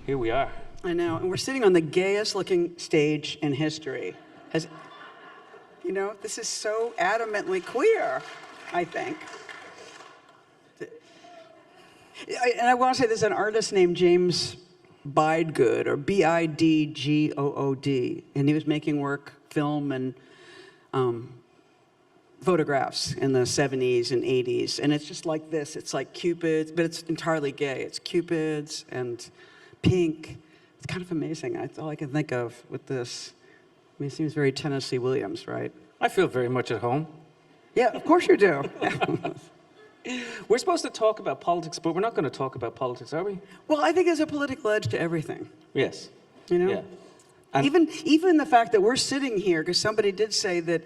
Here we are. I know, and we're sitting on the gayest looking stage in history. This is so adamantly queer, I think. And I want to say there's an artist named James Bidegood, or Bidgood, and he was making film and photographs in the 70s and 80s, and it's just like this. It's like Cupids, but it's entirely gay. It's Cupids and pink. It's kind of amazing. That's all I can think of with this. I mean, it seems very Tennessee Williams, right? I feel very much at home. Yeah, of course you do. We're supposed to talk about politics, but we're not going to talk about politics, are we? Well, I think there's a political edge to everything. Yes. Yeah. And even the fact that we're sitting here, because somebody did say that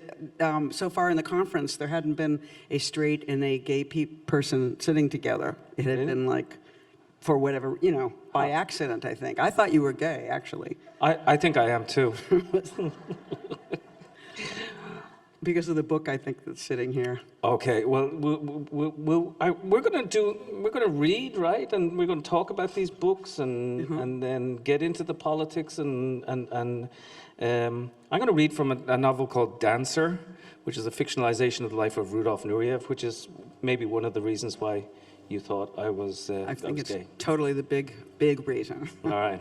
so far in the conference there hadn't been a straight and a gay person sitting together. It had been like, for whatever, by accident, I think. I thought you were gay, actually. I think I am too. Because of the book, I think, that's sitting here. Okay, well, we're going to read, right? And we're going to talk about these books and then get into the politics and I'm going to read from a novel called Dancer, which is a fictionalization of the life of Rudolf Nuriyev, which is maybe one of the reasons why you thought I was gay. I think it's totally the big reason. All right.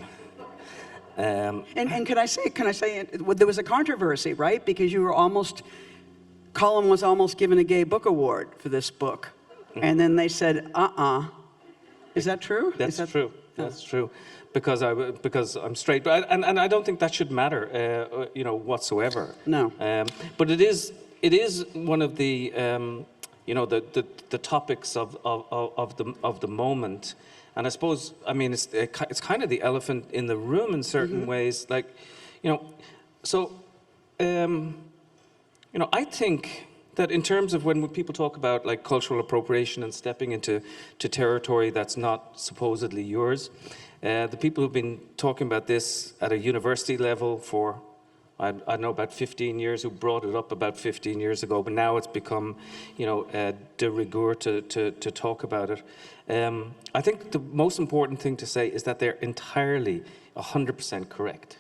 And can I say, there was a controversy, right? Because Colum was almost given a gay book award for this book. And then they said, Is that true? That's true. That's true. Because I'm straight. But I don't think that should matter, whatsoever. No. But it is one of the, the topics of the moment. And I suppose, it's kind of the elephant in the room in certain ways. Like, I think that in terms of when people talk about like cultural appropriation and stepping into territory that's not supposedly yours, the people who've been talking about this at a university level for, I don't know, about 15 years, who brought it up about 15 years ago, but now it's become, de rigueur to talk about it. I think the most important thing to say is that they're entirely 100% correct.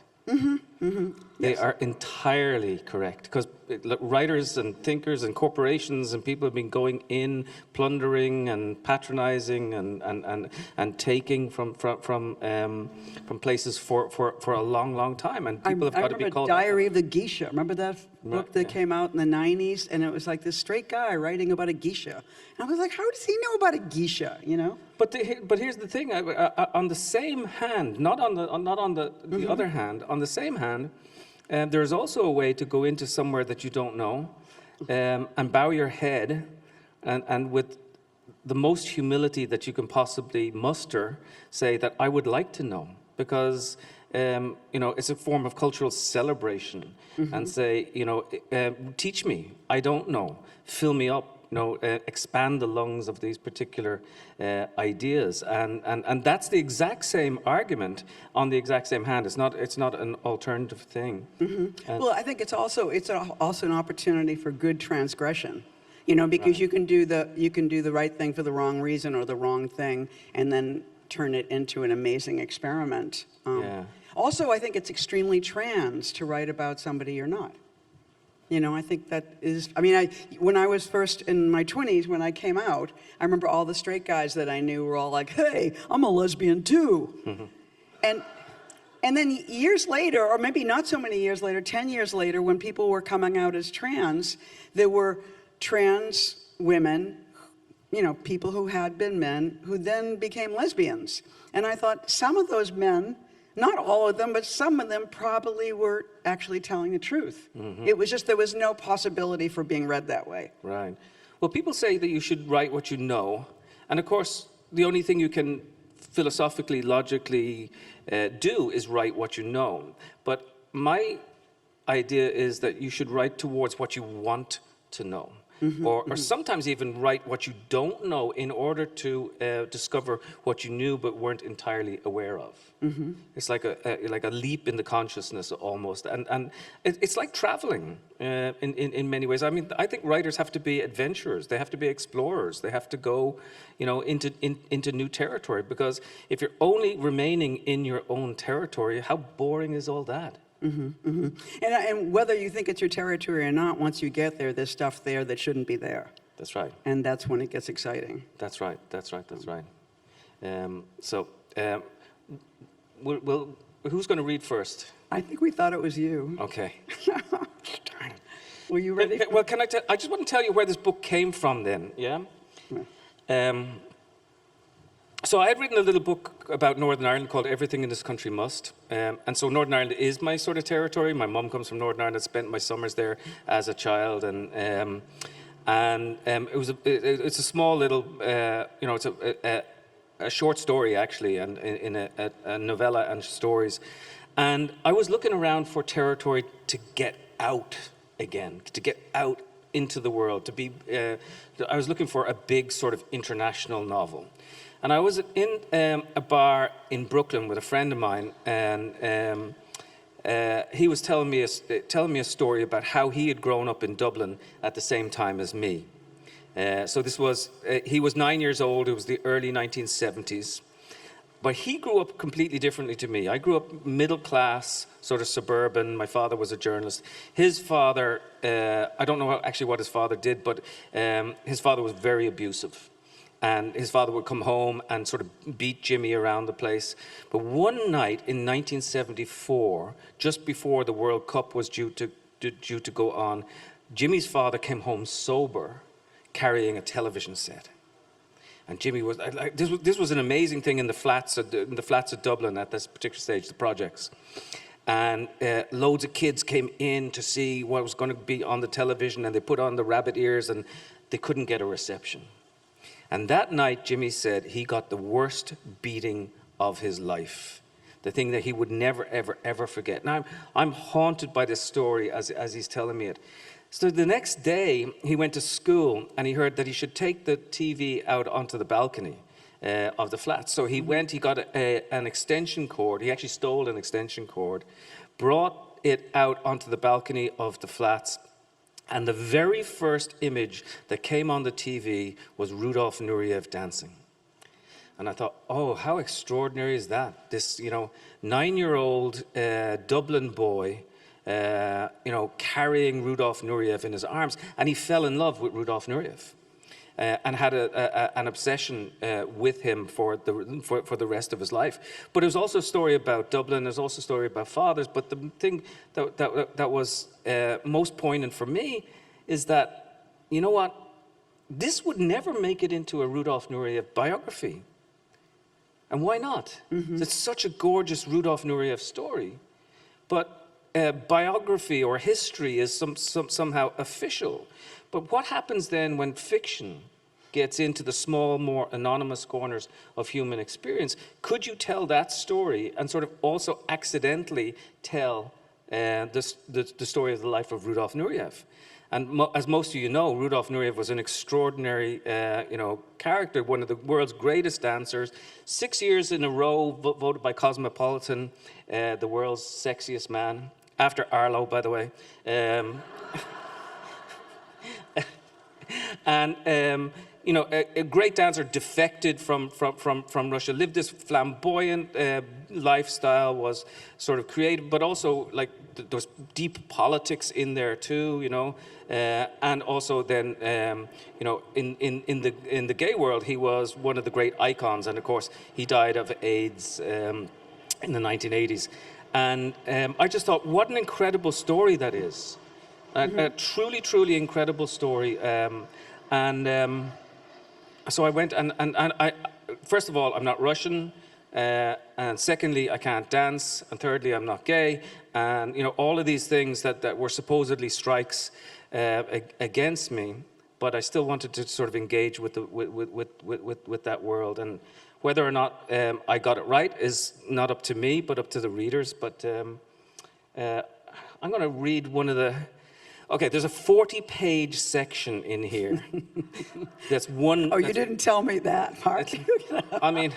They are entirely correct, because writers and thinkers and corporations and people have been going in, plundering and patronizing and taking from places for a long time, and people have got to be called. I remember Diary of the Geisha. Remember that book that came out in the 90s, and it was like this straight guy writing about a geisha. And I was like, how does he know about a geisha? But here's the thing. On the same hand, not on the other hand. On the same hand, there's also a way to go into somewhere that you don't know, and bow your head, and with the most humility that you can possibly muster, say that I would like to know, because it's a form of cultural celebration, and say, teach me. I don't know. Fill me up. Expand the lungs of these particular ideas, and that's the exact same argument on the exact same hand. It's not an alternative thing. Well, I think it's also an opportunity for good transgression, because you can do the right thing for the wrong reason or the wrong thing, and then turn it into an amazing experiment. Also, I think it's extremely trans to write about somebody you're not. I think that is, when I was first in my 20s, when I came out, I remember all the straight guys that I knew were all like, hey, I'm a lesbian too. And then years later, or maybe not so many years later, 10 years later, when people were coming out as trans, there were trans women, people who had been men, who then became lesbians. And I thought, some of those men, not all of them, but some of them probably were actually telling the truth. It was just, there was no possibility for being read that way. Right. Well, people say that you should write what you know. And of course, the only thing you can philosophically, logically do is write what you know. But my idea is that you should write towards what you want to know. or sometimes even write what you don't know in order to discover what you knew but weren't entirely aware of. It's like a leap in the consciousness almost, and it's like traveling in many ways. I mean, I think writers have to be adventurers. They have to be explorers. They have to go, into new territory, because if you're only remaining in your own territory, how boring is all that? And whether you think it's your territory or not, once you get there, there's stuff there that shouldn't be there. That's right. And that's when it gets exciting. That's right. Who's going to read first? I think we thought it was you. Okay. Darn it. Were you ready? Well, I just want to tell you where this book came from then, yeah? So I had written a little book about Northern Ireland called Everything in This Country Must. And so Northern Ireland is my sort of territory. My mum comes from Northern Ireland. I spent my summers there as a child. It's a small little, it's a short story actually, and in a novella and stories. And I was looking around for territory to get out again, to get out into the world, to be, I was looking for a big sort of international novel. And I was in a bar in Brooklyn with a friend of mine, and he was telling me a story about how he had grown up in Dublin at the same time as me. So this was, he was 9 years old, it was the early 1970s. But he grew up completely differently to me. I grew up middle class, sort of suburban. My father was a journalist. His father, I don't know actually what his father did, but his father was very abusive. And his father would come home and sort of beat Jimmy around the place. But one night in 1974, just before the World Cup was due to go on, Jimmy's father came home sober, carrying a television set. And Jimmy was like, this was an amazing thing in the flats of Dublin at this particular stage, the projects. And loads of kids came in to see what was going to be on the television, and they put on the rabbit ears, and they couldn't get a reception. And that night, Jimmy said he got the worst beating of his life, the thing that he would never, ever, ever forget. Now, I'm haunted by this story as he's telling me it. So the next day, he went to school, and he heard that he should take the TV out onto the balcony of the flat. So he went, he got an extension cord. He actually stole an extension cord, brought it out onto the balcony of the flats, and the very first image that came on the TV was Rudolf Nuriyev dancing. And I thought, oh, how extraordinary is that? This, 9-year-old Dublin boy, carrying Rudolf Nuriyev in his arms. And he fell in love with Rudolf Nuriyev and had an obsession with him for the rest of his life. But it was also a story about Dublin. There's also a story about fathers. But the thing that was most poignant for me is that, you know what? This would never make it into a Rudolf Nureyev biography. And why not? It's such a gorgeous Rudolf Nureyev story. But biography or history is somehow official. But what happens then when fiction gets into the small, more anonymous corners of human experience? Could you tell that story and sort of also accidentally tell the story of the life of Rudolf Nureyev? And as most of you know, Rudolf Nureyev was an extraordinary, character, one of the world's greatest dancers. 6 years in a row, voted by Cosmopolitan, the world's sexiest man, after Arlo, by the way. And a great dancer, defected from Russia, lived this flamboyant lifestyle, was sort of creative, but also like there was deep politics in there too, and also then in the gay world, he was one of the great icons, and of course he died of AIDS in the 1980s. And I just thought, what an incredible story that is. A truly, truly incredible story. So I went, and I, first of all, I'm not Russian, and secondly, I can't dance, and thirdly, I'm not gay, and all of these things that were supposedly strikes against me, but I still wanted to sort of engage with that world. And whether or not I got it right is not up to me, but up to the readers. But I'm going to read one of Okay, there's a 40-page section in here. That's one. Oh, you didn't tell me that, Mark. I mean,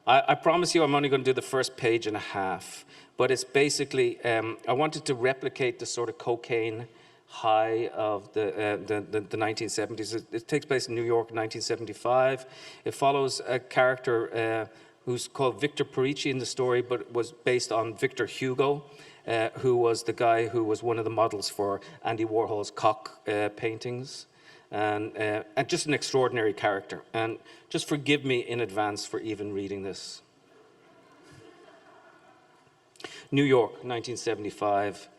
I promise you I'm only going to do the first page and a half. But it's basically, I wanted to replicate the sort of cocaine high of the 1970s. It takes place in New York in 1975. It follows a character who's called Victor Perici in the story, but was based on Victor Hugo, who was the guy who was one of the models for Andy Warhol's Cock paintings. And just an extraordinary character. And just forgive me in advance for even reading this. New York, 1975.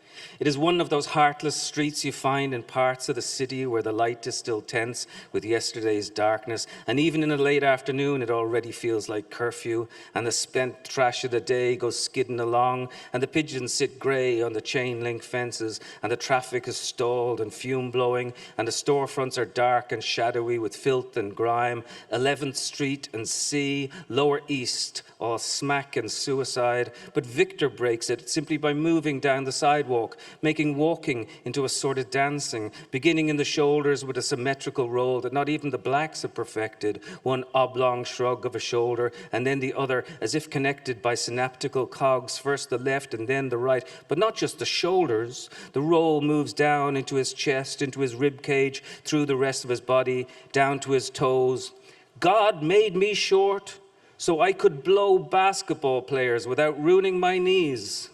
It is one of those heartless streets you find in parts of the city where the light is still tense with yesterday's darkness, and even in a late afternoon it already feels like curfew, and the spent trash of the day goes skidding along, and the pigeons sit grey on the chain-link fences, and the traffic is stalled and fume-blowing, and the storefronts are dark and shadowy with filth and grime. 11th Street and C, Lower East, all smack and suicide, but Victor breaks it simply by moving down the sidewalk, making walking into a sort of dancing, beginning in the shoulders with a symmetrical roll that not even the blacks have perfected, one oblong shrug of a shoulder, and then the other, as if connected by synaptical cogs, first the left and then the right, but not just the shoulders. The roll moves down into his chest, into his rib cage, through the rest of his body, down to his toes. God made me short so I could blow basketball players without ruining my knees.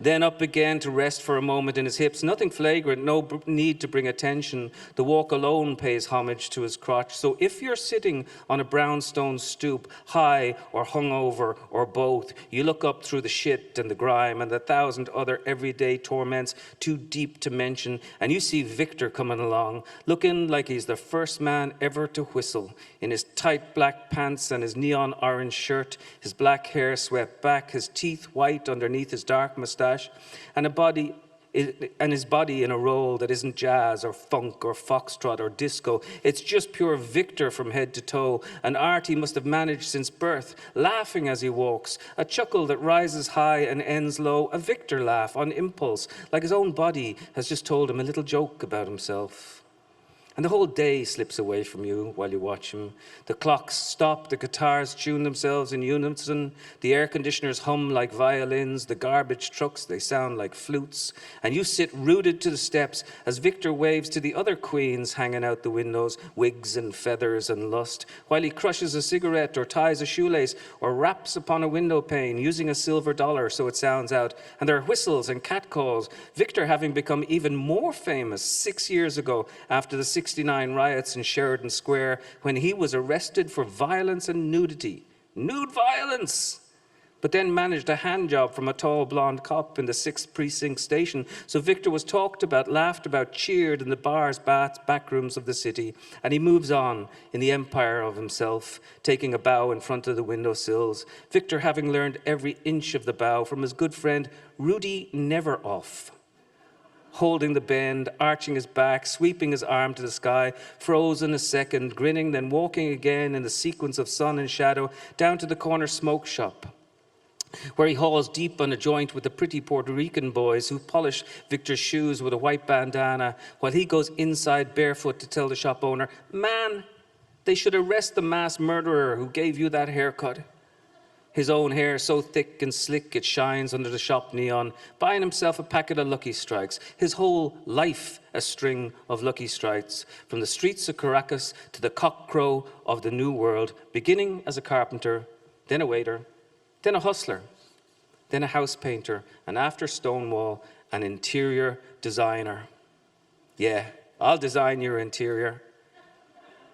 Then up again to rest for a moment in his hips. Nothing flagrant, no need to bring attention. The walk alone pays homage to his crotch. So if you're sitting on a brownstone stoop, high or hungover or both, you look up through the shit and the grime and the 1,000 other everyday torments too deep to mention, and you see Victor coming along, looking like he's the first man ever to whistle, in his tight black pants and his neon orange shirt, his black hair swept back, his teeth white underneath his dark mustache, and his body in a role that isn't jazz or funk or foxtrot or disco. It's just pure Victor from head to toe, an art he must have managed since birth, laughing as he walks, a chuckle that rises high and ends low, a Victor laugh on impulse, like his own body has just told him a little joke about himself. And the whole day slips away from you while you watch him. The clocks stop, the guitars tune themselves in unison, the air conditioners hum like violins, the garbage trucks, they sound like flutes, and you sit rooted to the steps as Victor waves to the other queens hanging out the windows, wigs and feathers and lust, while he crushes a cigarette or ties a shoelace or raps upon a window pane using a silver dollar so it sounds out, and there are whistles and catcalls, Victor having become even more famous 6 years ago after the 69 riots in Sheridan Square when he was arrested for violence and nudity. Nude violence! But then managed a hand job from a tall blonde cop in the 6th Precinct station. So Victor was talked about, laughed about, cheered in the bars, baths, back rooms of the city. And he moves on in the empire of himself, taking a bow in front of the windowsills. Victor having learned every inch of the bow from his good friend Rudy Neveroff, holding the bend, arching his back, sweeping his arm to the sky, frozen a second, grinning, then walking again in the sequence of sun and shadow down to the corner smoke shop, where he hauls deep on a joint with the pretty Puerto Rican boys who polish Victor's shoes with a white bandana, while he goes inside barefoot to tell the shop owner, "Man, they should arrest the mass murderer who gave you that haircut." His own hair so thick and slick it shines under the shop neon, buying himself a packet of Lucky Strikes. His whole life a string of Lucky Strikes, from the streets of Caracas to the cockcrow of the New World, beginning as a carpenter, then a waiter, then a hustler, then a house painter, and after Stonewall, an interior designer. Yeah, I'll design your interior.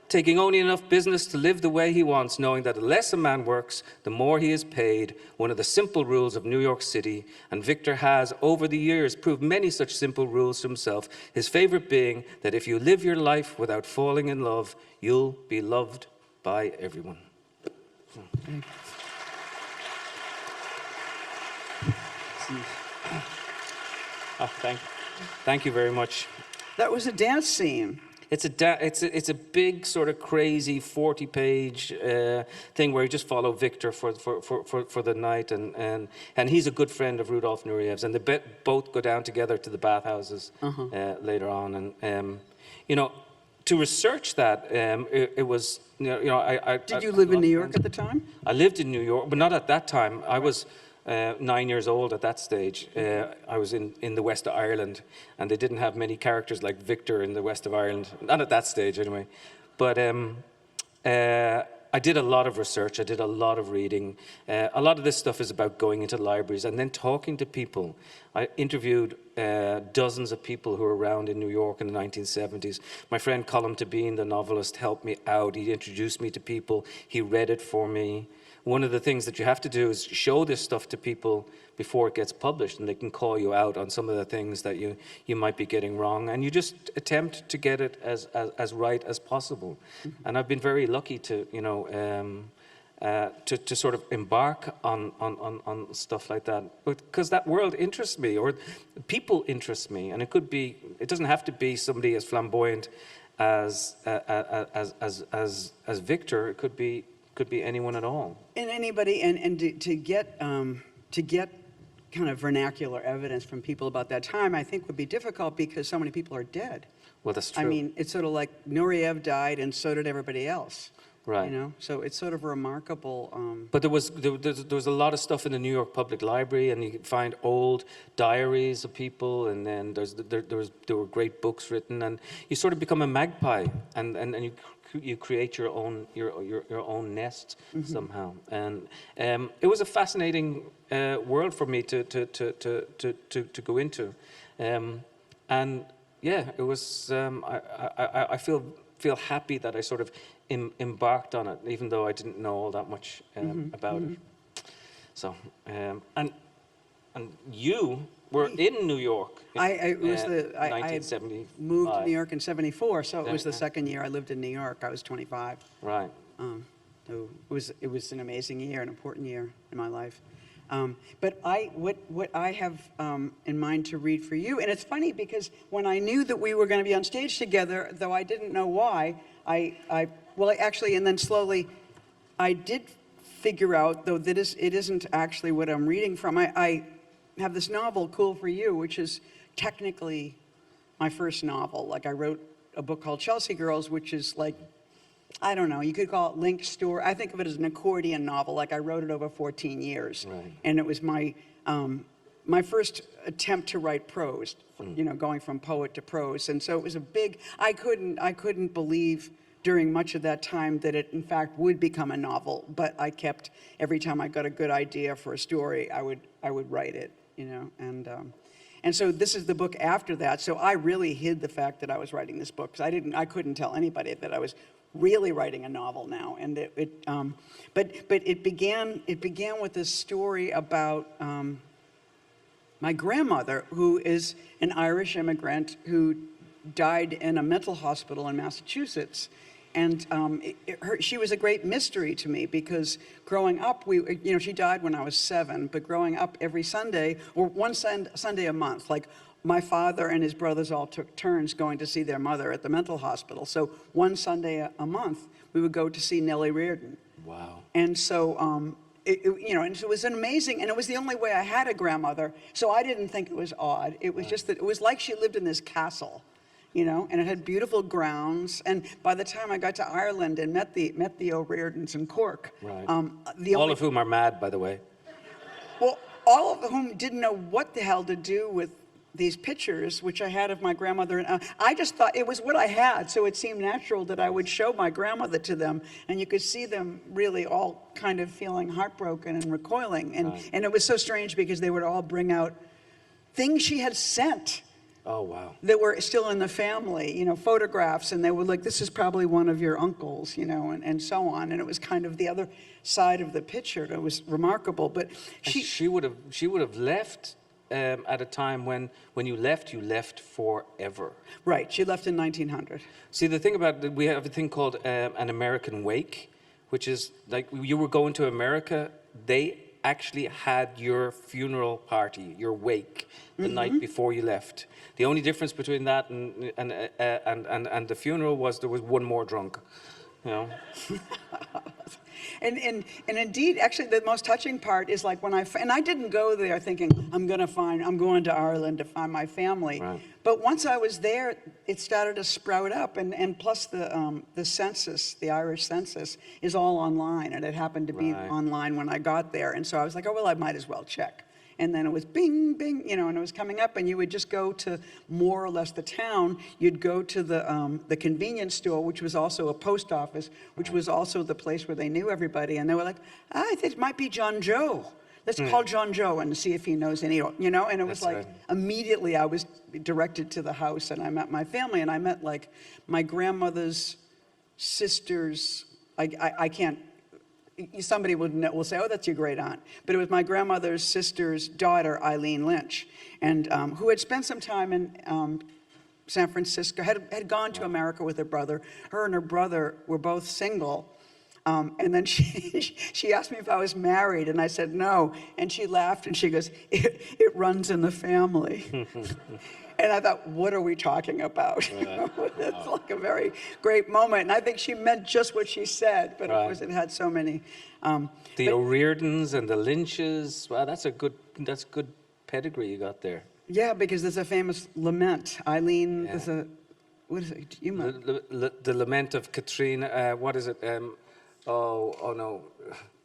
Taking only enough business to live the way he wants, knowing that the less a man works, the more he is paid, one of the simple rules of New York City. And Victor has, over the years, proved many such simple rules to himself, his favorite being that if you live your life without falling in love, you'll be loved by everyone. Oh, thank you very much. That was a dance scene. It's a big sort of crazy 40-page thing where you just follow Victor for the night, and he's a good friend of Rudolf Nuriyev's, and they both go down together to the bathhouses later on, and you know, to research that, it was Did you live in New York at the time? I lived in New York, but not at that time. I was 9 years old at that stage. I was in the west of Ireland, and they didn't have many characters like Victor in the west of Ireland, not at that stage anyway. But I did a lot of research, I did a lot of reading. A lot of this stuff is about going into libraries and then talking to people. I interviewed dozens of people who were around in New York in the 1970s. My friend Colum, the novelist, helped me out. He introduced me to people. He read it for me. One of the things that you have to do is show this stuff to people before it gets published, and they can call you out on some of the things that you might be getting wrong, and you just attempt to get it as right as possible. And I've been very lucky to, to sort of embark on stuff like that, because that world interests me, or people interest me, and it doesn't have to be somebody as flamboyant as Victor. It could be anyone at all. And anybody, and to get kind of vernacular evidence from people about that time, I think would be difficult because so many people are dead. Well, that's true. I mean, it's sort of like Nuriyev died, and so did everybody else. Right. You know, so it's sort of remarkable. But there was a lot of stuff in the New York Public Library, and you could find old diaries of people, and then there were great books written, and you sort of become a magpie, and you create your own nest somehow, and it was a fascinating world for me to go into, and yeah, it was. I feel happy that I sort of embarked on it, even though I didn't know all that much about it. So, and you were in New York. I 1975. moved to New York in '74, so it was the second year I lived in New York. I was 25. Right. So it was an amazing year, an important year in my life. But what I have in mind to read for you, and it's funny because when I knew that we were going to be on stage together, though I didn't know why, and then slowly, I did figure out, though that it isn't actually what I'm reading from. I have this novel, Cool for You, which is technically my first novel. Like, I wrote a book called Chelsea Girls, which is like, I don't know, you could call it linked story. I think of it as an accordion novel. Like, I wrote it over 14 years. Right. And it was my first attempt to write prose, going from poet to prose. And so it was a big, I couldn't believe during much of that time that it in fact would become a novel, but I kept, every time I got a good idea for a story, I would write it, and so this is the book after that. So I really hid the fact that I was writing this book, because I couldn't tell anybody that I was really writing a novel now. And but it began with this story about my grandmother, who is an Irish immigrant who died in a mental hospital in Massachusetts. And she was a great mystery to me, because growing up, she died when I was 7, but growing up every Sunday, or one Sunday a month, like my father and his brothers all took turns going to see their mother at the mental hospital. So one Sunday a month, we would go to see Nellie Reardon. Wow. And so, and it was an amazing, and it was the only way I had a grandmother, so I didn't think it was odd. It was just that it was like she lived in this castle. And it had beautiful grounds. And by the time I got to Ireland and met the O'Riordans in Cork, right. All of whom are mad, by the way. Well, all of whom didn't know what the hell to do with these pictures, which I had of my grandmother. And I just thought it was what I had, so it seemed natural that I would show my grandmother to them. And you could see them really all kind of feeling heartbroken and recoiling. And, right. And it was so strange because they would all bring out things she had sent. Oh, wow. That were still in the family, photographs, and they were like, this is probably one of your uncles, and so on. And it was kind of the other side of the picture. It was remarkable. But she would have left at a time when you left forever. Right. She left in 1900. See, the thing about it, we have a thing called an American wake, which is like you were going to America, they actually had your funeral party, your wake, the night before you left. The only difference between that and the funeral was there was one more drunk, you know. And indeed, actually, the most touching part is like when and I didn't go there thinking, I'm going to Ireland to find my family. Right. But once I was there, it started to sprout up. And plus the census, the Irish census, is all online. And it happened to be online when I got there. And so I was like, oh, well, I might as well check. And then it was bing, bing, and it was coming up, and you would just go to more or less the town. You'd go to the convenience store, which was also a post office, which was also the place where they knew everybody. And they were like, I think it might be John Joe. Let's call John Joe and see if he knows any, And it was immediately I was directed to the house, and I met my family, and I met like my grandmother's sister's. I can't. Somebody will say, oh, that's your great aunt. But it was my grandmother's sister's daughter, Eileen Lynch, and who had spent some time in San Francisco, had gone to America with her brother. Her and her brother were both single. And then she asked me if I was married, and I said no. And she laughed, and she goes, it runs in the family. And I thought, what are we talking about? It's like a very great moment. And I think she meant just what she said, but of course it had so many. The O'Riordans and the Lynches, wow, that's good pedigree you got there. Yeah, because there's a famous lament. Eileen, there's what is it? You might. The lament of Katrina, what is it? Oh no.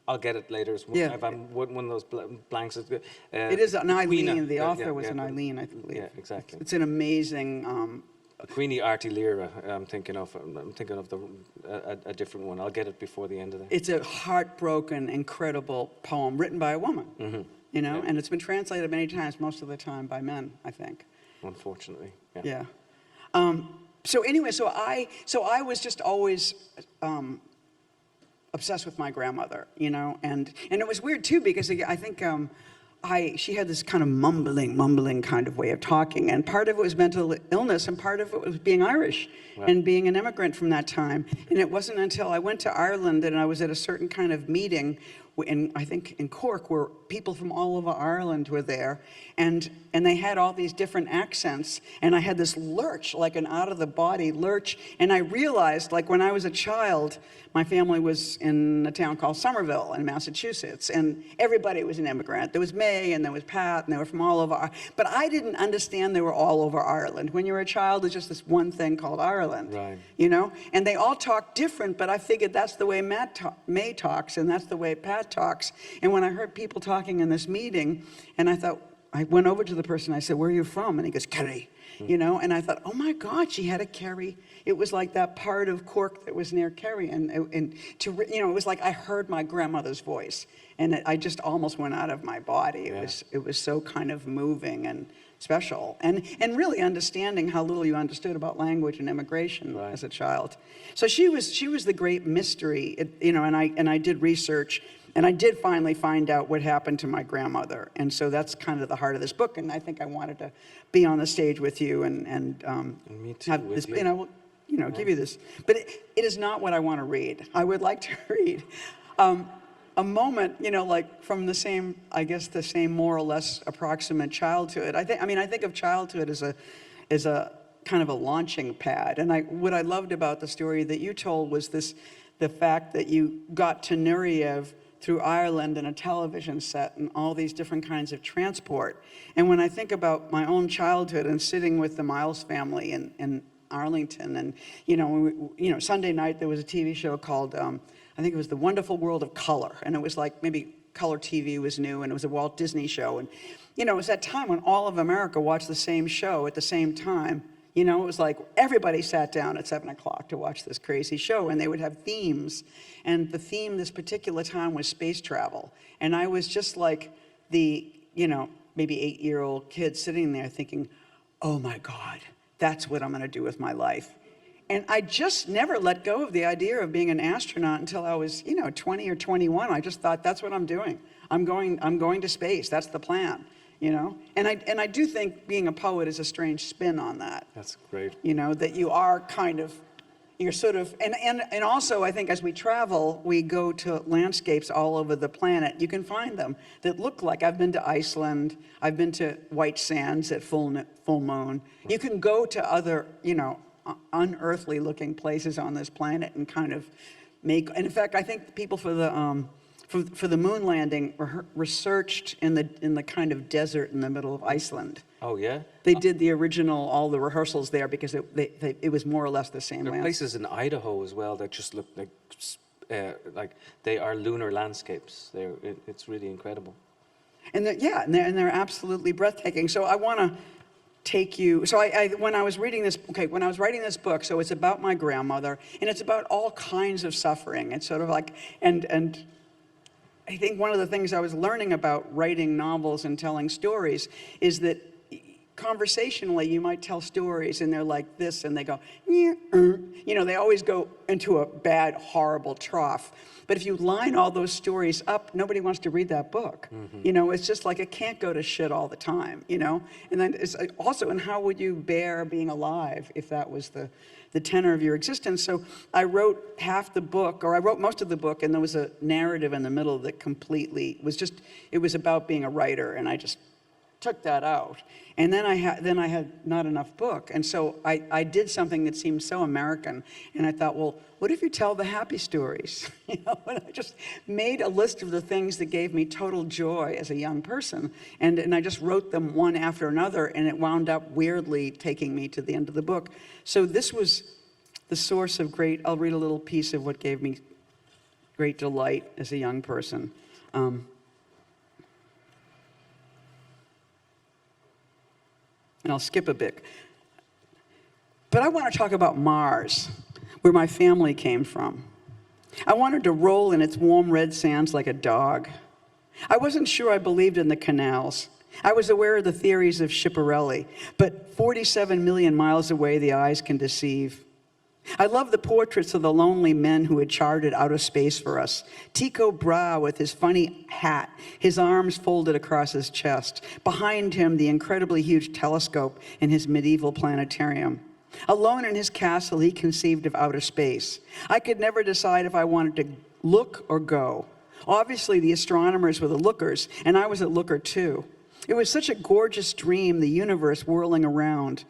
I'll get it later. If I'm one of those blanks. It is an Eileen. The author was an Eileen, I believe. Yeah, exactly. It's an amazing. Queenie Artie Lira. I'm thinking of a different one. I'll get it before the end of the. It's a heartbroken, incredible poem written by a woman. And it's been translated many times, most of the time by men, I think. Unfortunately. Yeah. So anyway, so I was just always. Obsessed with my grandmother, and it was weird too because I think she had this kind of mumbling kind of way of talking, and part of it was mental illness, and part of it was being Irish and being an immigrant from that time. And it wasn't until I went to Ireland and I was at a certain kind of meeting I think in Cork, where people from all over Ireland were there, and they had all these different accents, and I had this lurch, like an out-of-the-body lurch, and I realized, like when I was a child, my family was in a town called Somerville in Massachusetts, and everybody was an immigrant. There was May, and there was Pat, and they were from all over, but I didn't understand they were all over Ireland. When you're a child, there's just this one thing called Ireland, and they all talk different, but I figured that's the way May talks, and that's the way Pat talks. And when I heard people talking in this meeting, and I went over to the person, I said, where are you from? And he goes, Kerry, and I thought, oh my God, she had a Kerry. It was like that part of Cork that was near Kerry, and it was like I heard my grandmother's voice, and I just almost went out of my body. It was so kind of moving and special, and really understanding how little you understood about language and immigration as a child. So she was the great mystery, and I did research, and I did finally find out what happened to my grandmother, and so that's kind of the heart of this book. And I think I wanted to be on the stage with you and me too, have this, and I will, give you this. But it is not what I want to read. I would like to read a moment, like from the same more or less approximate childhood. I think of childhood as a kind of a launching pad. And what I loved about the story that you told was the fact that you got to Nuriyev through Ireland and a television set and all these different kinds of transport. And when I think about my own childhood and sitting with the Myles family in Arlington, and Sunday night there was a TV show called I think it was The Wonderful World of Color, and it was like maybe color TV was new, and it was a Walt Disney show, and it was that time when all of America watched the same show at the same time. It was like everybody sat down at 7 o'clock to watch this crazy show, and they would have themes. And the theme this particular time was space travel. And I was just like the, maybe 8-year-old kid sitting there thinking, oh my God, that's what I'm going to do with my life. And I just never let go of the idea of being an astronaut until I was, 20 or 21. I just thought, that's what I'm doing. I'm going to space. That's the plan. And I do think being a poet is a strange spin on that. That's great. That you are kind of, you're sort of, and also I think as we travel, we go to landscapes all over the planet. You can find them that look like, I've been to Iceland, I've been to White Sands at full moon. You can go to other, unearthly looking places on this planet and kind of make, and in fact, I think people for the moon landing researched in the kind of desert in the middle of Iceland. Oh, yeah? They did all the rehearsals there because it was more or less the same There are landscape. places in Idaho as well that just look like they are lunar landscapes. It's really incredible. And they're absolutely breathtaking. So I want to take you. So when I was writing this book, so it's about my grandmother, and it's about all kinds of suffering. It's sort of like and I think one of the things I was learning about writing novels and telling stories is that conversationally you might tell stories and they're like this and they go, they always go into a bad, horrible trough. But if you line all those stories up, nobody wants to read that book. Mm-hmm. It's just like it can't go to shit all the time, And then it's also, and how would you bear being alive if that was the tenor of your existence? So I wrote I wrote most of the book, and there was a narrative in the middle that completely it was about being a writer, and I just took that out. And then I had not enough book. And so I did something that seemed so American. And I thought, well, what if you tell the happy stories? And I just made a list of the things that gave me total joy as a young person. And I just wrote them one after another, and it wound up weirdly taking me to the end of the book. So this was the source of I'll read a little piece of what gave me great delight as a young person. And I'll skip a bit. But I want to talk about Mars, where my family came from. I wanted to roll in its warm red sands like a dog. I wasn't sure I believed in the canals. I was aware of the theories of Schiaparelli, but 47 million miles away, the eyes can deceive. I love the portraits of the lonely men who had charted outer space for us. Tycho Brahe with his funny hat, his arms folded across his chest. Behind him, the incredibly huge telescope in his medieval planetarium. Alone in his castle, he conceived of outer space. I could never decide if I wanted to look or go. Obviously, the astronomers were the lookers, and I was a looker too. It was such a gorgeous dream, the universe whirling around.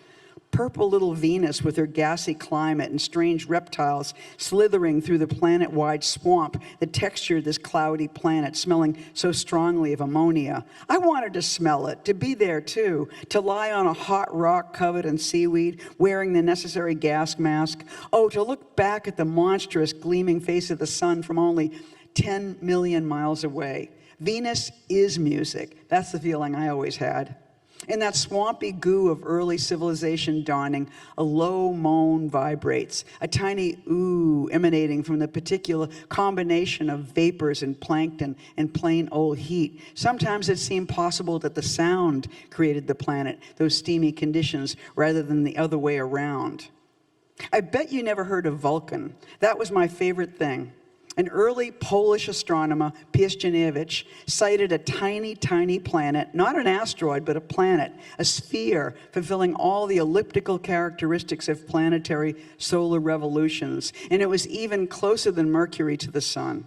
Purple little Venus with her gassy climate and strange reptiles slithering through the planet-wide swamp that textured this cloudy planet, smelling so strongly of ammonia. I wanted to smell it, to be there too, to lie on a hot rock covered in seaweed, wearing the necessary gas mask. Oh, to look back at the monstrous gleaming face of the sun from only 10 million miles away. Venus is music. That's the feeling I always had. In that swampy goo of early civilization dawning, a low moan vibrates, a tiny ooh emanating from the particular combination of vapors and plankton and plain old heat. Sometimes it seemed possible that the sound created the planet, those steamy conditions, rather than the other way around. I bet you never heard of Vulcan. That was my favorite thing. An early Polish astronomer, Pieszczynkiewicz, sighted a tiny, tiny planet, not an asteroid, but a planet, a sphere, fulfilling all the elliptical characteristics of planetary solar revolutions. And it was even closer than Mercury to the sun.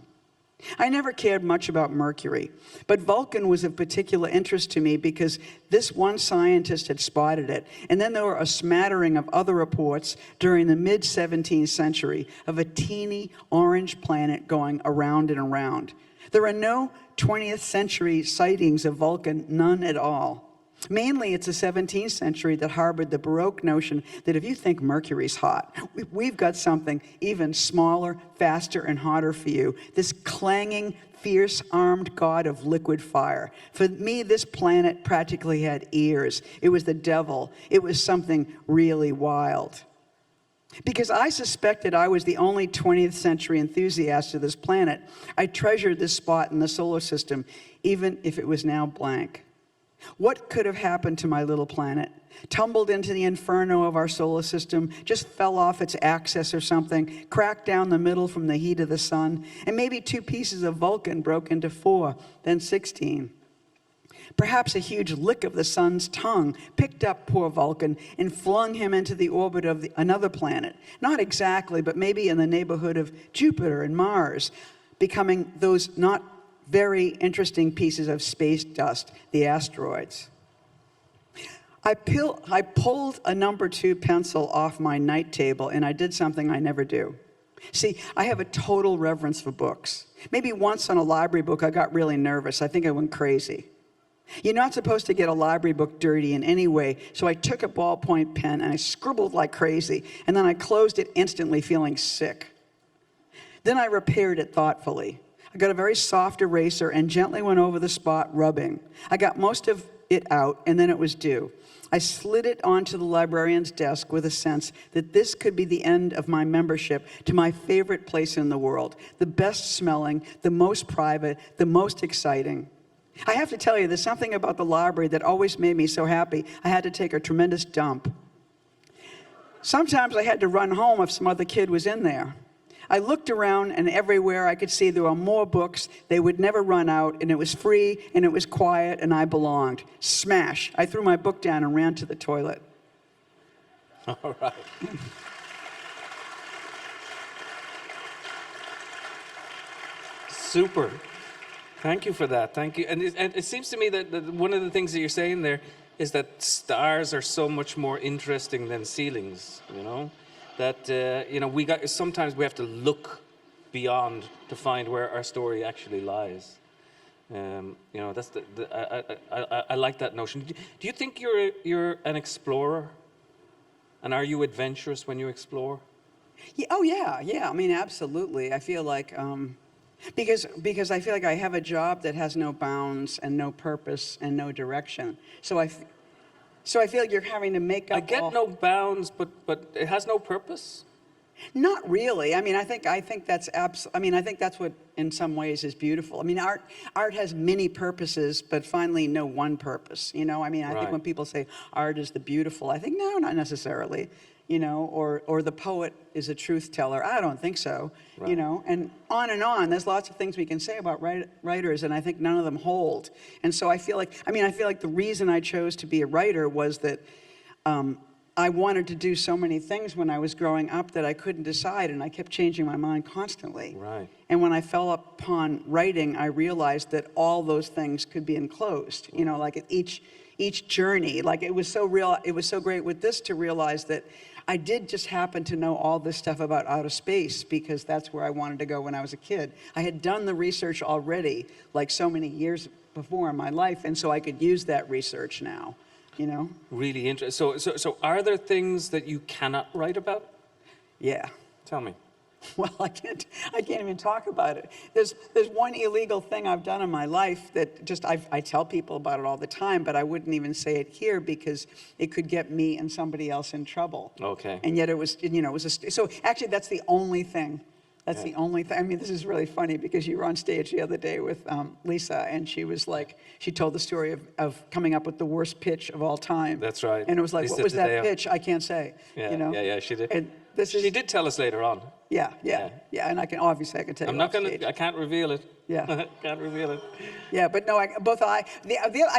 I never cared much about Mercury, but Vulcan was of particular interest to me because this one scientist had spotted it, and then there were a smattering of other reports during the mid-17th century of a teeny orange planet going around and around. There are no 20th century sightings of Vulcan, none at all. Mainly, it's the 17th century that harbored the Baroque notion that if you think Mercury's hot, we've got something even smaller, faster, and hotter for you. This clanging, fierce-armed god of liquid fire. For me, this planet practically had ears. It was the devil. It was something really wild. Because I suspected I was the only 20th century enthusiast of this planet, I treasured this spot in the solar system, even if it was now blank. What could have happened to my little planet? Tumbled into the inferno of our solar system, just fell off its axis or something, cracked down the middle from the heat of the sun, and maybe 2 pieces of Vulcan broke into 4, then 16. Perhaps a huge lick of the sun's tongue picked up poor Vulcan and flung him into the orbit of another planet. Not exactly, but maybe in the neighborhood of Jupiter and Mars, becoming those not very interesting pieces of space dust, the asteroids. I pulled a number 2 pencil off my night table, and I did something I never do. See, I have a total reverence for books. Maybe once on a library book, I got really nervous. I think I went crazy. You're not supposed to get a library book dirty in any way, so I took a ballpoint pen and I scribbled like crazy, and then I closed it instantly, feeling sick. Then I repaired it thoughtfully. I got a very soft eraser and gently went over the spot, rubbing. I got most of it out, and then it was due. I slid it onto the librarian's desk with a sense that this could be the end of my membership to my favorite place in the world, the best smelling, the most private, the most exciting. I have to tell you, there's something about the library that always made me so happy, I had to take a tremendous dump. Sometimes I had to run home if some other kid was in there. I looked around, and everywhere I could see there were more books. They would never run out, and it was free, and it was quiet, and I belonged. Smash! I threw my book down and ran to the toilet. All right. Super. Thank you for that. Thank you. And it seems to me that one of the things that you're saying there is that stars are so much more interesting than ceilings, you know? That, sometimes we have to look beyond to find where our story actually lies. That's I like that notion. Do you think you're an explorer? And are you adventurous when you explore? Yeah, oh, yeah. I mean, absolutely. I feel like, because I feel like I have a job that has no bounds and no purpose and no direction. So I feel like you're having to make up. I get no bounds, but it has no purpose. Not really. I mean, I think that's I think that's what, in some ways, is beautiful. I mean, art has many purposes, but finally, no one purpose. You know, I mean, I think when people say art is the beautiful, I think no, not necessarily. You know, or the poet is a truth teller. I don't think so. Right. You know, and on. There's lots of things we can say about writers, and I think none of them hold. And so I feel like the reason I chose to be a writer was that I wanted to do so many things when I was growing up that I couldn't decide, and I kept changing my mind constantly. Right. And when I fell upon writing, I realized that all those things could be enclosed. You know, like at each journey, like it was so great with this to realize that I did just happen to know all this stuff about outer space because that's where I wanted to go when I was a kid. I had done the research already, like so many years before in my life, and so I could use that research now, you know? Really interesting. So are there things that you cannot write about? Yeah. Tell me. Well, I can't even talk about it. There's one illegal thing I've done in my life that just I tell people about it all the time, but I wouldn't even say it here because it could get me and somebody else in trouble. Okay. And yet it was so actually that's the only thing. That's the only thing. I mean, this is really funny because you were on stage the other day with Lisa, and she was like, she told the story of coming up with the worst pitch of all time. That's right. And it was like, Lisa, what was that pitch? I can't say. Yeah, you know? Yeah, she did. And she did tell us later on. Yeah, and I can tell you. I'm not going to. I can't reveal it. Yeah, can't reveal it. Yeah, but no, I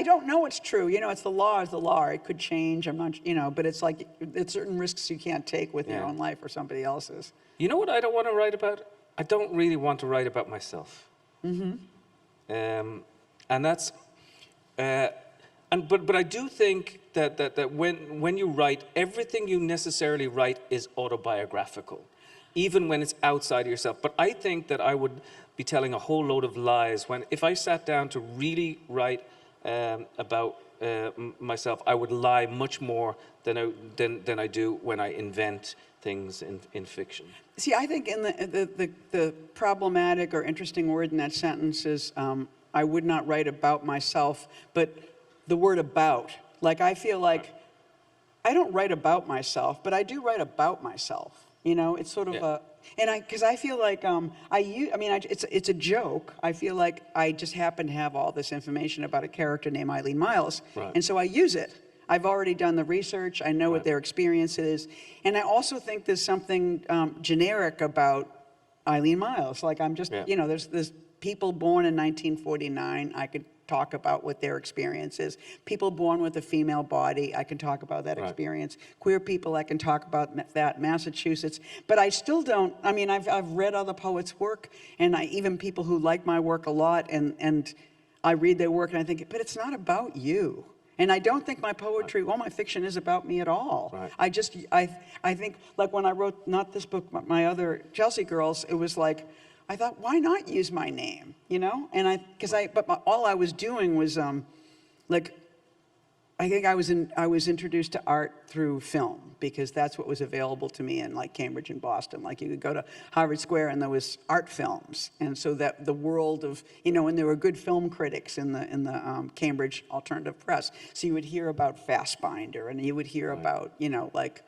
don't know what's true. You know, it's the law is the law. It could change. I'm not. You know, but it's like it's certain risks you can't take with your own life or somebody else's. You know what I don't want to write about? I don't really want to write about myself. Mm-hmm. And that's. But I do think that when you write, everything you necessarily write is autobiographical, even when it's outside of yourself. But I think that I would be telling a whole load of lies if I sat down to really write about myself. I would lie much more than I do when I invent things in fiction. See, I think in the problematic or interesting word in that sentence is I would not write about myself, but the word about. Like, I feel like I don't write about myself, but I do write about myself. You know, it's sort of because I feel like it's a joke. I feel like I just happen to have all this information about a character named Eileen Myles, and so I use it. I've already done the research. I know what their experience is, and I also think there's something generic about Eileen Myles. Like I'm just, you know, there's people born in 1949. talk about what their experience is. People born with a female body, I can talk about that Right. experience. Queer people, I can talk about that. Massachusetts, but I still don't. I mean, I've read other poets' work, and even people who like my work a lot, and I read their work and I think, but it's not about you. And I don't think my poetry or my fiction is about me at all. Right. I think, like when I wrote, not this book, but my other Chelsea Girls, it was like, I thought, why not use my name, you know? And all I was doing was, like, I think I was introduced to art through film, because that's what was available to me in like Cambridge and Boston. Like you could go to Harvard Square and there was art films, and so that the world of, you know, and there were good film critics in the Cambridge Alternative Press. So you would hear about Fassbinder, and you would hear about, you know, like,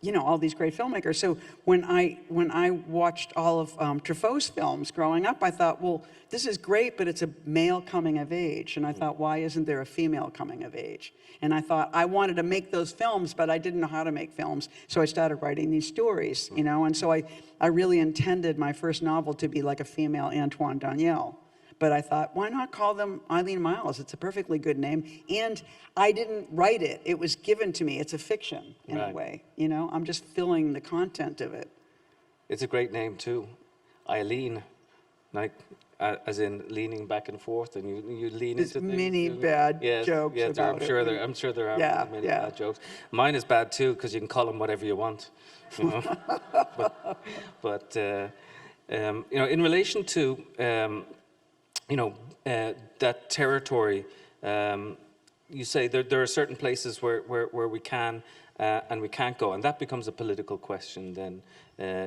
you know, all these great filmmakers. So when I watched all of Truffaut's films growing up, I thought, well, this is great, but it's a male coming of age. And I thought, why isn't there a female coming of age? And I thought I wanted to make those films, but I didn't know how to make films. So I started writing these stories, you know. And so I really intended my first novel to be like a female Antoine Daniel. But I thought, why not call them Eileen Myles? It's a perfectly good name. And I didn't write it. It was given to me. It's a fiction in a way. You know, I'm just filling the content of it. It's a great name too. Eileen, like, as in leaning back and forth, and you lean There's into things. many bad jokes yes, about I'm sure there are many bad jokes. Mine is bad too, because you can call them whatever you want. You know? but you know, in relation to you know, that territory, you say there are certain places where we can and we can't go, and that becomes a political question then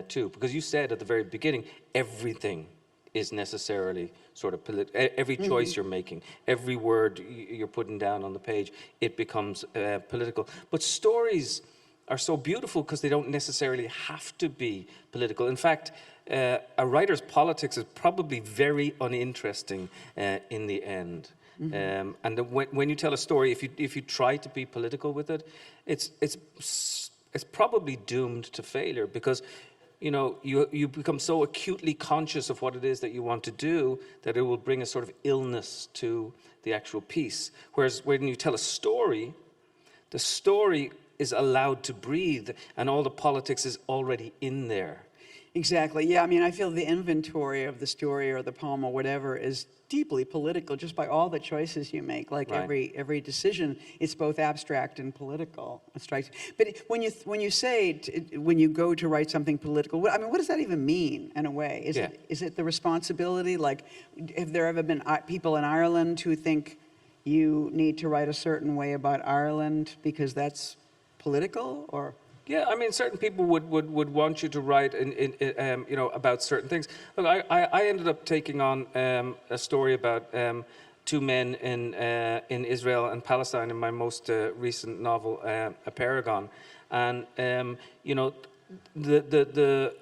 too, because you said at the very beginning, everything is necessarily sort of every choice you're making, every word you're putting down on the page, it becomes political. But stories are so beautiful because they don't necessarily have to be political. In fact, a writer's politics is probably very uninteresting in the end. And when you tell a story, if you try to be political with it, it's probably doomed to failure, because you know you become so acutely conscious of what it is that you want to do that it will bring a sort of illness to the actual piece. Whereas when you tell a story, the story is allowed to breathe, and all the politics is already in there. Exactly. Yeah, I mean, I feel the inventory of the story or the poem or whatever is deeply political just by all the choices you make. Like every decision, it's both abstract and political. It strikes. But when you say when you go to write something political, what does that even mean in a way? Is it the responsibility? Like, have there ever been people in Ireland who think you need to write a certain way about Ireland because that's political, or? Yeah, I mean, certain people would want you to write you know, about certain things. Look, I ended up taking on a story about two men in Israel and Palestine in my most recent novel, A Paragon, and you know, the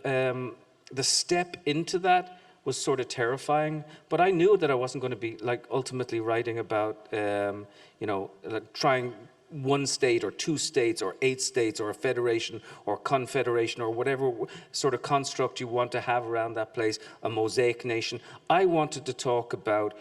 step into that was sort of terrifying. But I knew that I wasn't going to be like ultimately writing about you know, like trying one state or two states or 8 states or a federation or confederation or whatever sort of construct you want to have around that place, a mosaic nation. I wanted to talk about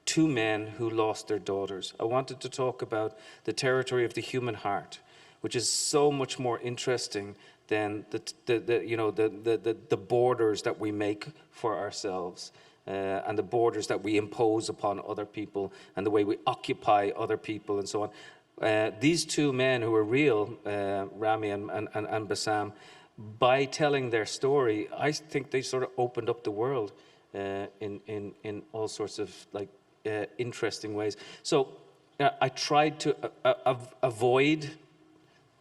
two men who lost their daughters. I wanted to talk about the territory of the human heart, which is so much more interesting than the borders that we make for ourselves. And the borders that we impose upon other people and the way we occupy other people and so on. These two men who were real, Rami and Bassam, by telling their story, I think they sort of opened up the world in all sorts of like interesting ways. So I tried to avoid,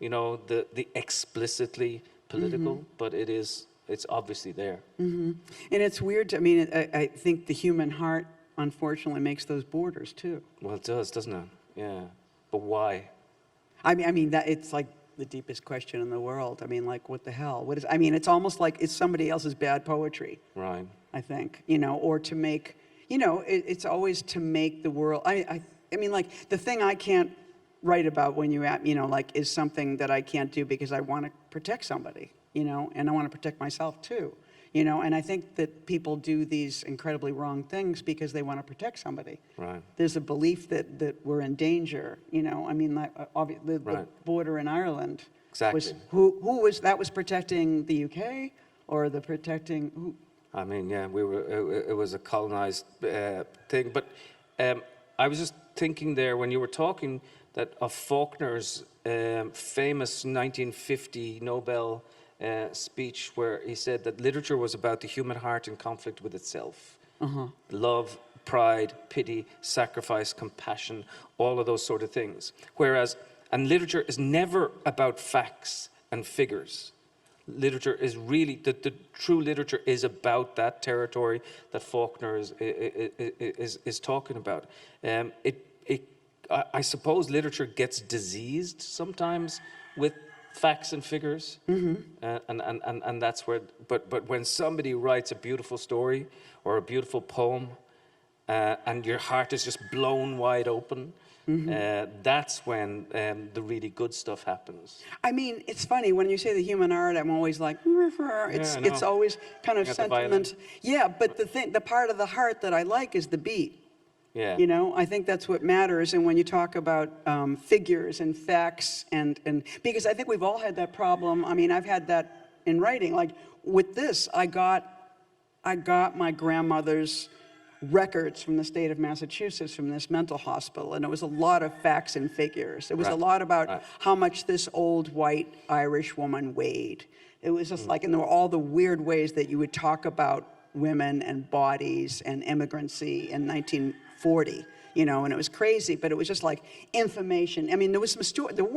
you know, the explicitly political, but it's obviously there. And it's weird. I think the human heart, unfortunately, makes those borders too. Well, it does, doesn't it? Yeah. But why? I mean that it's like the deepest question in the world. I mean, like, what the hell? It's almost like it's somebody else's bad poetry. Right. I think, you know, or to make, you know, it's always to make the world. I mean, like, the thing I can't write about when you know, like, is something that I can't do because I want to protect somebody, you know, and I want to protect myself too. you know, and I think that people do these incredibly wrong things because they want to protect somebody. Right. There's a belief that we're in danger, you know. I mean, like, the Right. border in Ireland was, Exactly. who was, that was protecting the UK or the protecting, who? I mean, yeah, it was a colonized thing. But I was just thinking there when you were talking that of Faulkner's famous 1950 Nobel speech where he said that literature was about the human heart in conflict with itself. Love, pride, pity, sacrifice, compassion, all of those sort of things. Whereas, and literature is never about facts and figures. Literature is really, the true literature is about that territory that Faulkner is talking about. I suppose literature gets diseased sometimes with facts and figures, and that's where. But when somebody writes a beautiful story or a beautiful poem, and your heart is just blown wide open, that's when the really good stuff happens. I mean, it's funny, when you say the human heart, I'm always like, it's always kind of You got the sentiment. Yeah, but the part of the heart that I like is the beat. Yeah. You know, I think that's what matters. And when you talk about figures and facts, and because I think we've all had that problem. I mean, I've had that in writing. Like with this, I got my grandmother's records from the state of Massachusetts from this mental hospital, and it was a lot of facts and figures. It was a lot about how much this old white Irish woman weighed. It was just like, and there were all the weird ways that you would talk about women and bodies and immigrancy in 1940, you know, and it was crazy, but it was just like information. I mean, there were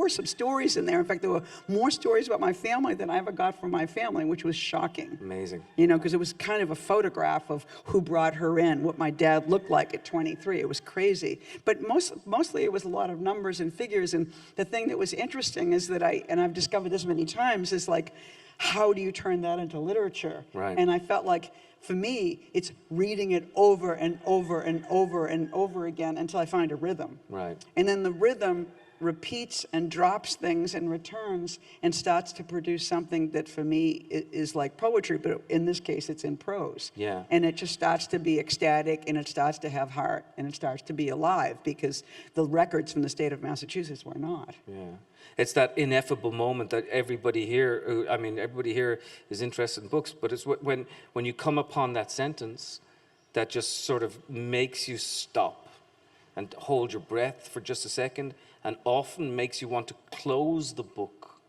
some stories in there. In fact, there were more stories about my family than I ever got from my family, which was shocking. Amazing. You know, because it was kind of a photograph of who brought her in, what my dad looked like at 23. It was crazy. But mostly it was a lot of numbers and figures. And the thing that was interesting is that I've discovered this many times, is like, how do you turn that into literature? Right. And I felt like, for me, it's reading it over and over and over and over again until I find a rhythm. Right. And then the rhythm repeats and drops things and returns and starts to produce something that for me is like poetry, but in this case it's in prose. Yeah. And it just starts to be ecstatic, and it starts to have heart, and it starts to be alive, because the records from the state of Massachusetts were not. Yeah. It's that ineffable moment that everybody here, everybody here is interested in books, but it's when you come upon that sentence that just sort of makes you stop and hold your breath for just a second, and often makes you want to close the book,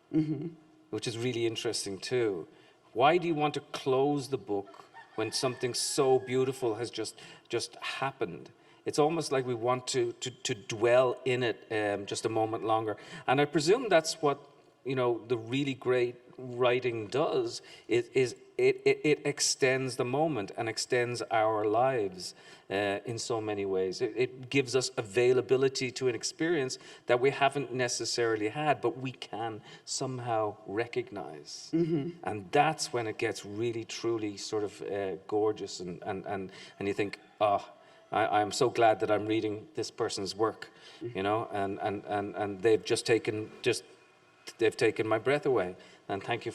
which is really interesting too. Why do you want to close the book when something so beautiful has just happened? It's almost like we want to dwell in it just a moment longer. And I presume that's what, you know, the really great writing does, is it extends the moment and extends our lives in so many ways. It gives us availability to an experience that we haven't necessarily had, but we can somehow recognize. And that's when it gets really, truly sort of gorgeous, and you think, I'm so glad that I'm reading this person's work, you know, and they've just taken my breath away. And thank you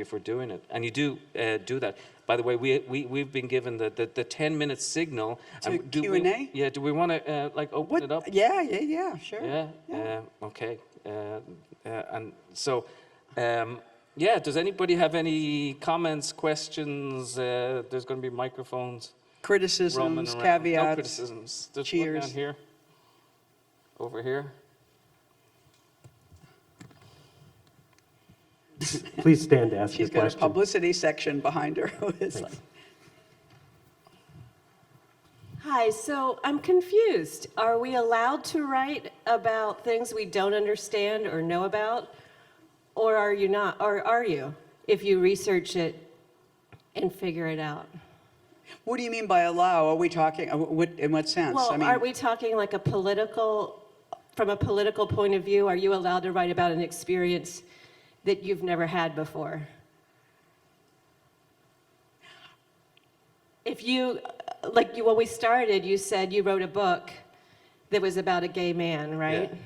for doing it. And you do that. By the way, we've been given the 10-minute signal. To Q&A? Yeah. Do we want to open it up? Yeah, sure. Yeah. Okay. And so, does anybody have any comments, questions? There's going to be microphones. Criticisms, caveats. No criticisms. There's cheers. one down here. Over here. Please stand to ask your She's got a question. publicity section behind her. It's like, Hi, so I'm confused. Are we allowed to write about things we don't understand or know about? Or are you not? Or are you, if you research it and figure it out? what do you mean by allow? Are we talking, in what sense? Well, I mean, are we talking like from a political point of view, are you allowed to write about an experience that you've never had before? If you, when we started, you said you wrote a book that was about a gay man, right? Yeah.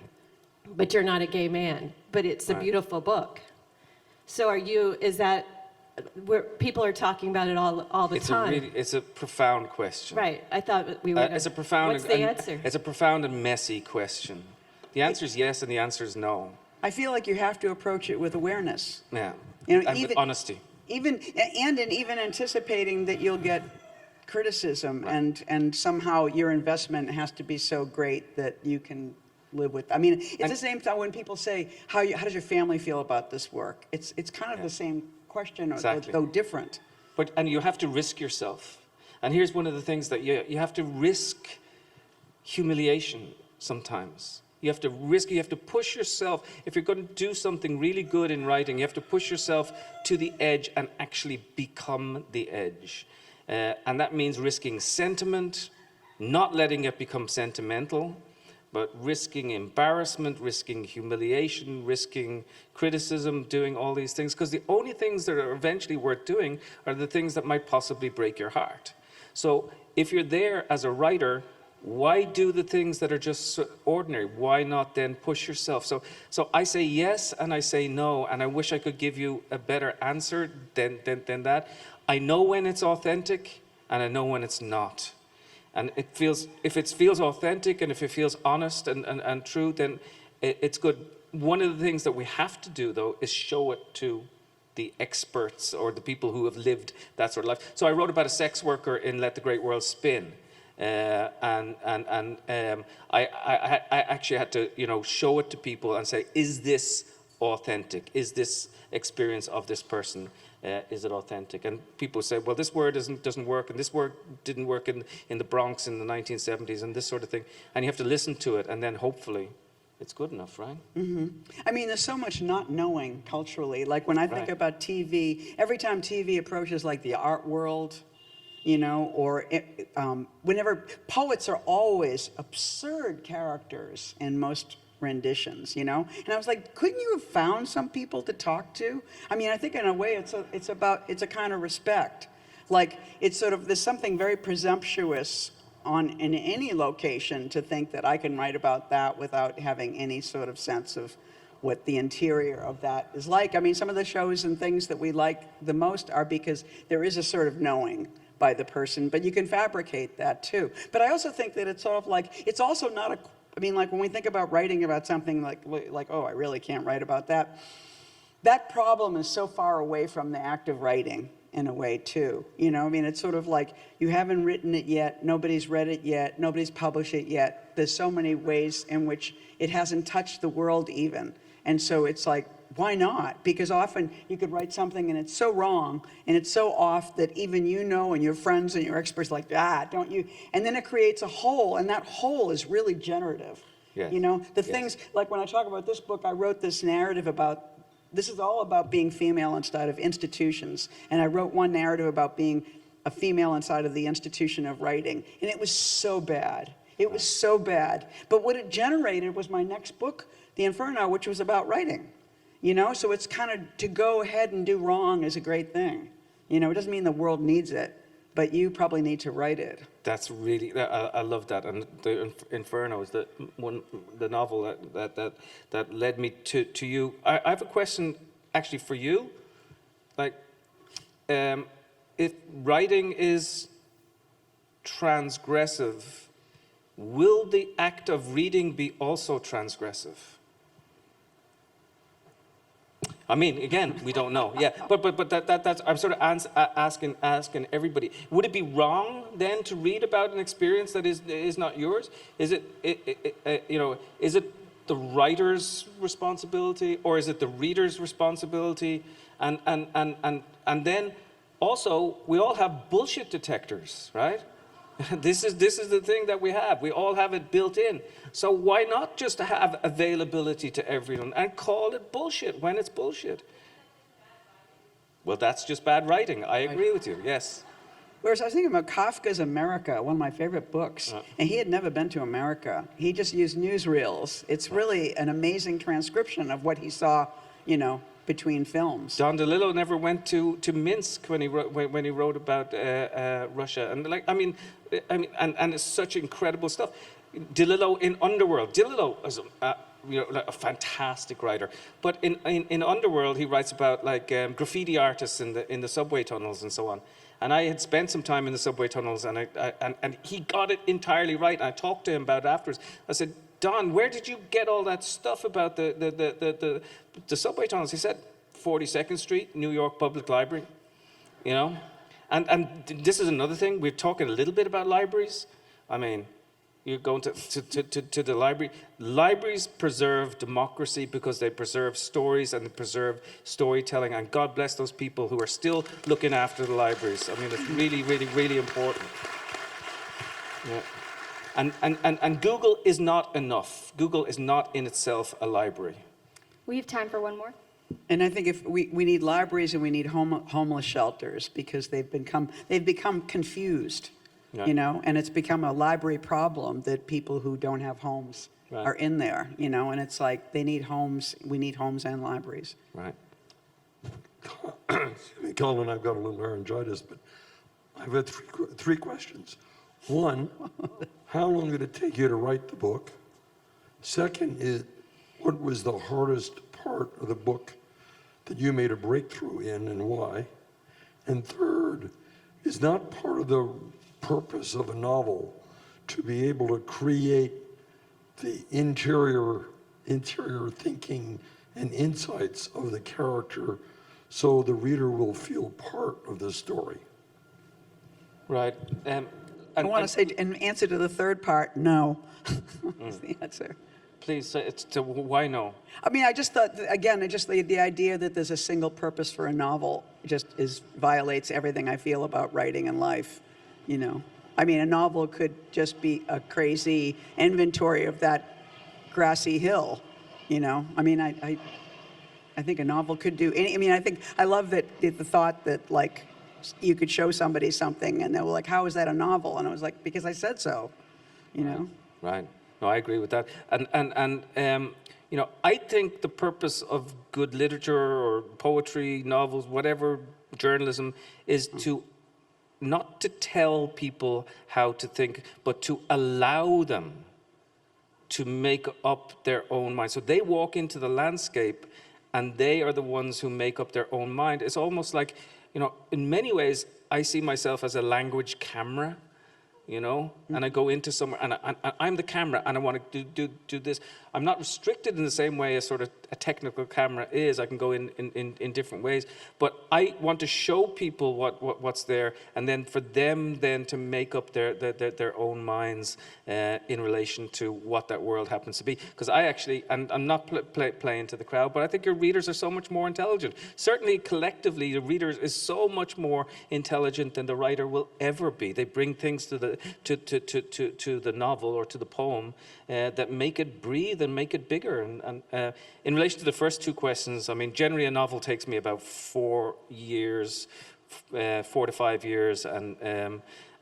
But you're not a gay man, but it's a beautiful book. So is that people are talking about it all the It's time. it's a profound question. Right. I thought we were. It's a profound. What's the answer? It's a profound and messy question. The answer is yes, and the answer is no. I feel like you have to approach it with awareness. Yeah. You know, And with honesty. even anticipating that you'll get criticism, and somehow your investment has to be so great that you can live with. I mean, it's the same time when people say, how does your family feel about this work? It's kind of the same question, Exactly. though different. And you have to risk yourself. And here's one of the things that you have to risk humiliation sometimes. You have to push yourself. If you're going to do something really good in writing, you have to push yourself to the edge and actually become the edge. And that means risking sentiment, not letting it become sentimental, but risking embarrassment, risking humiliation, risking criticism, doing all these things. Because the only things that are eventually worth doing are the things that might possibly break your heart. So if you're there as a writer, why do the things that are just ordinary? Why not then push yourself? So I say yes and I say no, and I wish I could give you a better answer than that. I know when it's authentic and I know when it's not. And if it feels authentic and if it feels honest and true, then it's good. One of the things that we have to do, though, is show it to the experts or the people who have lived that sort of life. So I wrote about a sex worker in Let the Great World Spin. I actually had to, show it to people and say, is this authentic? Is this experience of this person? Is it authentic? And people say, well, this word doesn't work, and this word didn't work in the Bronx in the 1970s, and this sort of thing. And you have to listen to it, and then hopefully it's good enough, right? Mm-hmm. I mean, there's so much not knowing culturally. Like when I think about TV, every time TV approaches like the art world, or whenever poets are always absurd characters in most renditions, and I was like, couldn't you have found some people to talk to? I mean, I think in a way it's a kind of respect. Like it's sort of, there's something very presumptuous in any location to think that I can write about that without having any sort of sense of what the interior of that is like. I mean, some of the shows and things that we like the most are because there is a sort of knowing by the person, but you can fabricate that too. But I also think that it's sort of like, it's also not like when we think about writing about something like, oh, I really can't write about that. That problem is so far away from the act of writing in a way too. I mean, it's sort of like you haven't written it yet, nobody's read it yet, nobody's published it yet. There's so many ways in which it hasn't touched the world even. And so it's like, why not? Because often you could write something and it's so wrong and it's so off that even and your friends and your experts are like, don't you? And then it creates a hole, and that hole is really generative. Yes. Things, like when I talk about this book, I wrote this narrative about, this is all about being female inside of institutions. And I wrote one narrative about being a female inside of the institution of writing. And it was so bad. It was so bad. But what it generated was my next book, The Inferno, which was about writing. So it's kind of, to go ahead and do wrong is a great thing. It doesn't mean the world needs it, but you probably need to write it. That's really, I love that. And the Inferno is the novel that led me to you. I have a question actually for you. Like, if writing is transgressive, will the act of reading be also transgressive? I mean, again, we don't know. Yeah, but that's, I'm sort of asking everybody. Would it be wrong then to read about an experience that is not yours? Is it is it the writer's responsibility, or is it the reader's responsibility? And then also, we all have bullshit detectors, right? This is the thing that we have. We all have it built in. So why not just have availability to everyone and call it bullshit when it's bullshit? Well, that's just bad writing. I agree with you, yes. Whereas I was thinking about Kafka's America, one of my favorite books, and he had never been to America. He just used newsreels. It's really an amazing transcription of what he saw, between films. Don DeLillo never went to Minsk when he wrote about Russia, and it's such incredible stuff. DeLillo in Underworld. DeLillo is like a fantastic writer. But in Underworld, he writes about like graffiti artists in the subway tunnels and so on. And I had spent some time in the subway tunnels, and and he got it entirely right. And I talked to him about it afterwards. I said, Don, where did you get all that stuff about the subway tunnels? He said, 42nd Street, New York Public Library, you know? And this is another thing. We're talking a little bit about libraries. I mean, you go to the library. Libraries preserve democracy because they preserve stories and they preserve storytelling. And God bless those people who are still looking after the libraries. I mean, it's really, really, really important. Yeah. And Google is not enough. Google is not in itself a library. We have time for one more. And I think if we need libraries and we need homeless shelters because they've become confused, Yeah. you know, and it's become a library problem that people who don't have homes Right. are in there, you know, and it's like they need homes. We need homes and libraries. Right. Excuse me, Colin, I've got a little laryngitis, but I've got three questions. One, how long did it take you to write the book? Second is, what was the hardest part of the book that you made a breakthrough in and why? And third, is not part of the purpose of a novel to be able to create the interior thinking and insights of the character so the reader will feel part of the story? Right. I want to say, in answer to the third part, no. That's the answer. Please, why no? I mean, I just thought, again, the idea that there's a single purpose for a novel just violates everything I feel about writing and life, you know. I mean, a novel could just be a crazy inventory of that grassy hill, you know. I mean, I think a novel could do any, I mean, I love that the thought that, like, you could show somebody something and they were like, how is that a novel? And I was like, because I said so, you know. Right. No, I agree with that. And you know, I think the purpose of good literature or poetry, novels, whatever, journalism, is to not to tell people how to think, but to allow them to make up their own mind. So they walk into the landscape and they are the ones who make up their own mind. It's almost like, you know, in many ways, I see myself as a language camera, you know, and I go into somewhere and I'm the camera and I want to do this. I'm not restricted in the same way as sort of a technical camera is. I can go in different ways, but I want to show people what's there, and then for them then to make up their own minds in relation to what that world happens to be. Because I actually, and I'm not playing to the crowd, but I think your readers are so much more intelligent. Certainly collectively, the reader is so much more intelligent than the writer will ever be. They bring things to the novel or to the poem that make it breathe and make it bigger. And in relation to the first two questions, I mean, generally a novel takes me about 4 years, 4 to 5 years, and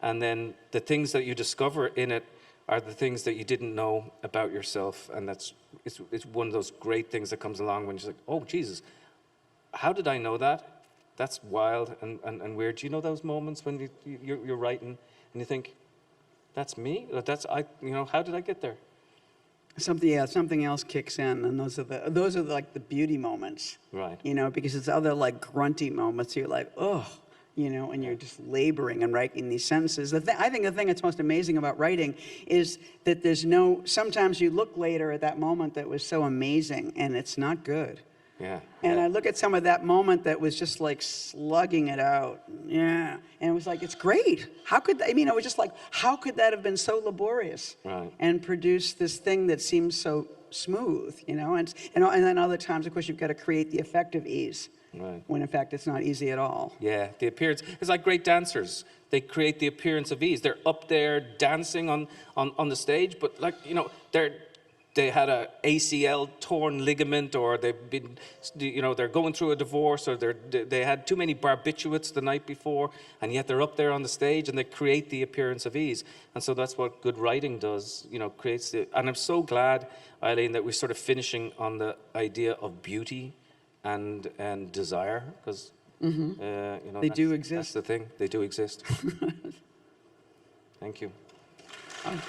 then the things that you discover in it are the things that you didn't know about yourself, and it's one of those great things that comes along when you're like, oh Jesus, how did I know that? That's wild and weird. Do you know those moments when you're writing and you think, that's me? You know, how did I get there? Something else kicks in, and those are like the beauty moments, Right. you know, because it's other like grunty moments. You're like, oh, you know, and you're just laboring and writing these sentences. I think the thing that's most amazing about writing is that sometimes you look later at that moment that was so amazing, and it's not good. Yeah. And yeah. I look at some of that moment that was just like slugging it out. Yeah. And it was like, it's great. It was just like, how could that have been so laborious? Right. And produce this thing that seems so smooth, you know? And then other times, of course, you've got to create the effect of ease. Right. When in fact, it's not easy at all. Yeah, the appearance. It's like great dancers. They create the appearance of ease. They're up there dancing on the stage, but like, you know, they had a ACL torn ligament, or they've been, you know, they're going through a divorce, or they had too many barbiturates the night before, and yet they're up there on the stage and they create the appearance of ease. And so that's what good writing does, you know, creates and I'm so glad, Eileen, that we're sort of finishing on the idea of beauty and desire, because, you know, They do exist. That's the thing. They do exist. Thank you. Oh.